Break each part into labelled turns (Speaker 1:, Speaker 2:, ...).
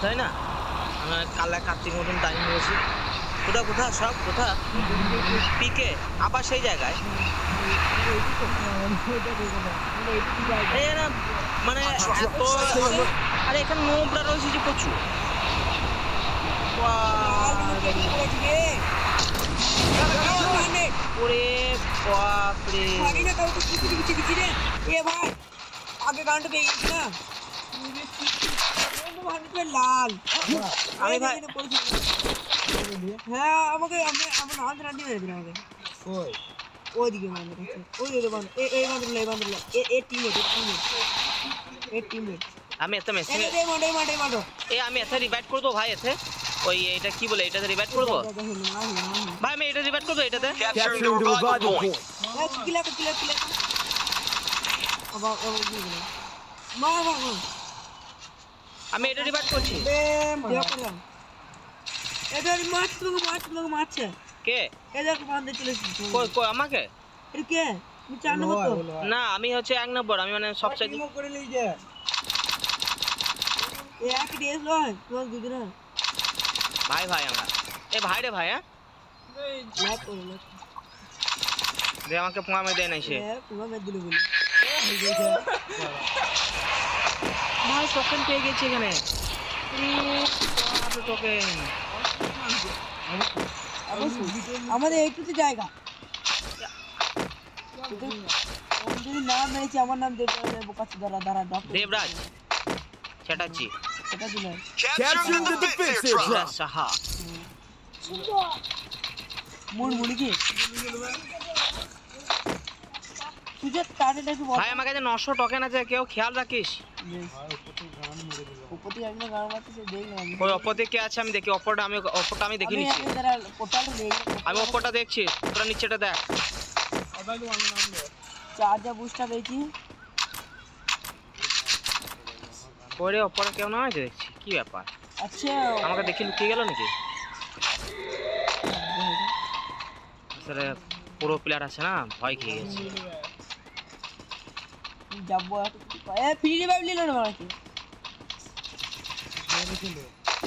Speaker 1: তাই না আমরা কালা কার্তিক মতন টাইম হয়েছি কোথা সব কোথা পিকে আবার সেই জায়গায় এই না মানে এত আরে এখানে নোংরা রয়েছে যে প্রচুর ওরে বাপরে
Speaker 2: আগে গানটা পেয়ে গেছি না লাল
Speaker 1: আমি ভাই
Speaker 2: হ্যাঁ আমাকে আমার হাত রান্নি মেরেছিল আমাকে ওইদিকে বান্ধব আছে ওই বান্ধব এই বান্ধব এ টিমমেট
Speaker 1: আমি এত মেসেজ
Speaker 2: এই
Speaker 1: আমি এত রিভাইভ করব ভাই এতে ওই এটা কি বলে এটাতে রিভাইভ করব ভাই আমি এটা রিভাইভ করব এটাতে
Speaker 2: কিলা আবার মা
Speaker 1: আমি এটা রিভাইভ করছি
Speaker 2: এটার মারছে
Speaker 1: কে
Speaker 2: এদের বান্ধে চলেছি
Speaker 1: কই আমাকে
Speaker 2: এর কে তুমি 4 নম্বর তো
Speaker 1: না আমি হচ্ছে 1 নম্বর আমি মানে সবচেয়ে
Speaker 2: করে লই যে এ এক ডেস লয় তোর দুজনে
Speaker 1: ভাই আমরা এ ভাই রে ভাই হ্যাঁ
Speaker 2: লাভ করো
Speaker 1: দে আমাকে পোয়া মে দেয় নাই সে
Speaker 2: পোয়া মে দিল বলি
Speaker 1: ভাই টোকেন পেয়ে গেছি এখানে টোকেন
Speaker 2: আমাদের এইটুকু জায়গা যদি নাম মেরেছি আমার নাম
Speaker 1: দেবরাজ চ্যাটার্জি
Speaker 2: সেটা দিল
Speaker 1: সাহা
Speaker 2: মুড়ি কি তুই টার্গেট একটু
Speaker 1: ভাই আমার কাছে 900 টোকেন আছে কেউ খেয়াল রাখিস
Speaker 2: উপতি আমি না গান মারতেছে দেখলাম
Speaker 1: ওই অপতে কে আছে আমি দেখি অপরটা আমি দেখি নিচ্ছি আমি অপরটা দেখছি তোরা নিচেটা দেখ
Speaker 2: চার্জার বুস্টার পেয়েছি
Speaker 1: পরে অপরে কেউ না আছে দেখছি কি ব্যাপার
Speaker 2: আচ্ছা
Speaker 1: আমাকে দেখি লুকিয়ে গেল নাকি আসলে পুরো প্লেয়ার আছে না ভয় খেয়ে গেছে
Speaker 2: যাবো এ ফ্রি রিভাইভ নিল না নাকি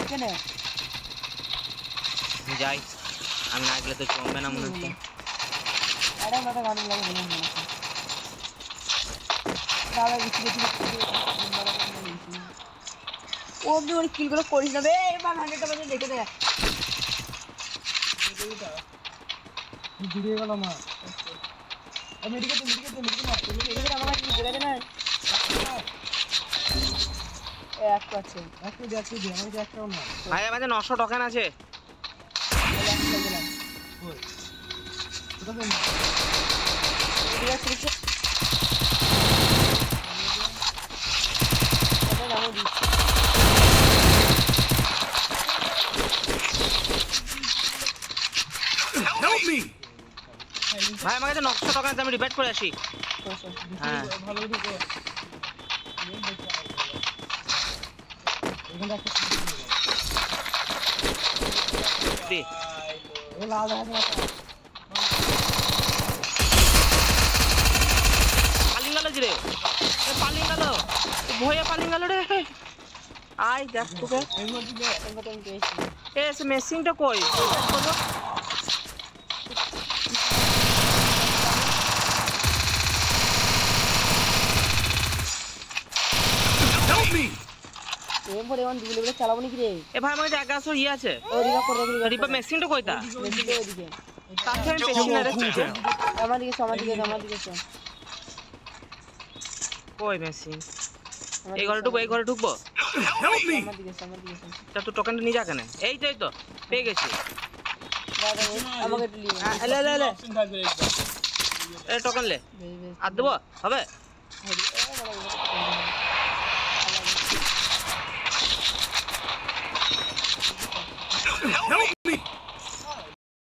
Speaker 2: কেন
Speaker 1: যাই আমি না গেলে তো জমবে না মনে হচ্ছে
Speaker 2: আরে মাথা গান লাগে বলে মনে হচ্ছে দাদা কিছু ও আমি ওর কিলগুলো করিস না বে এবার 100 টাকা দেখে দে জুড়ে গেল না আমি এদিকে না আমার কি জুড়ে দে না এক আছে একটু দে আমি একটাও না
Speaker 1: ভাই আমাদের 900 টোকেন আছে ভাই আমার কাছে 900 টাকা আছে আমি রিবেট করে আসি হ্যাঁ ভালো দিকে এখানে একটা দি এ লাল আছে পালিং গেল রে এ পালিং গেল ভয়ে পালিং গেল রে আই দেখ তোকে এ মেসিংটা কই
Speaker 2: এমপরে অন দিলে বলে চালাবো নাকি রে
Speaker 1: এ ভাই আমার জায়গা আছে ইয়ে আছে
Speaker 2: ও রিভাইভ করে দে
Speaker 1: রিভাইভ মেশিনটা কইতা
Speaker 2: মেশিনটা ওদিকে
Speaker 1: তাতে আমি পেছনে না রেখেছি
Speaker 2: আমার দিকে
Speaker 1: কই মেশিন এই ঘরে ঢুকবো
Speaker 2: আমার দিকে
Speaker 1: তা তো টোকেনটা নিয়ে যা কেন এই তো পেয়ে গেছি
Speaker 2: দাদা আমাকে দিলি
Speaker 1: লে এ টোকেন লে আর দেবো হবে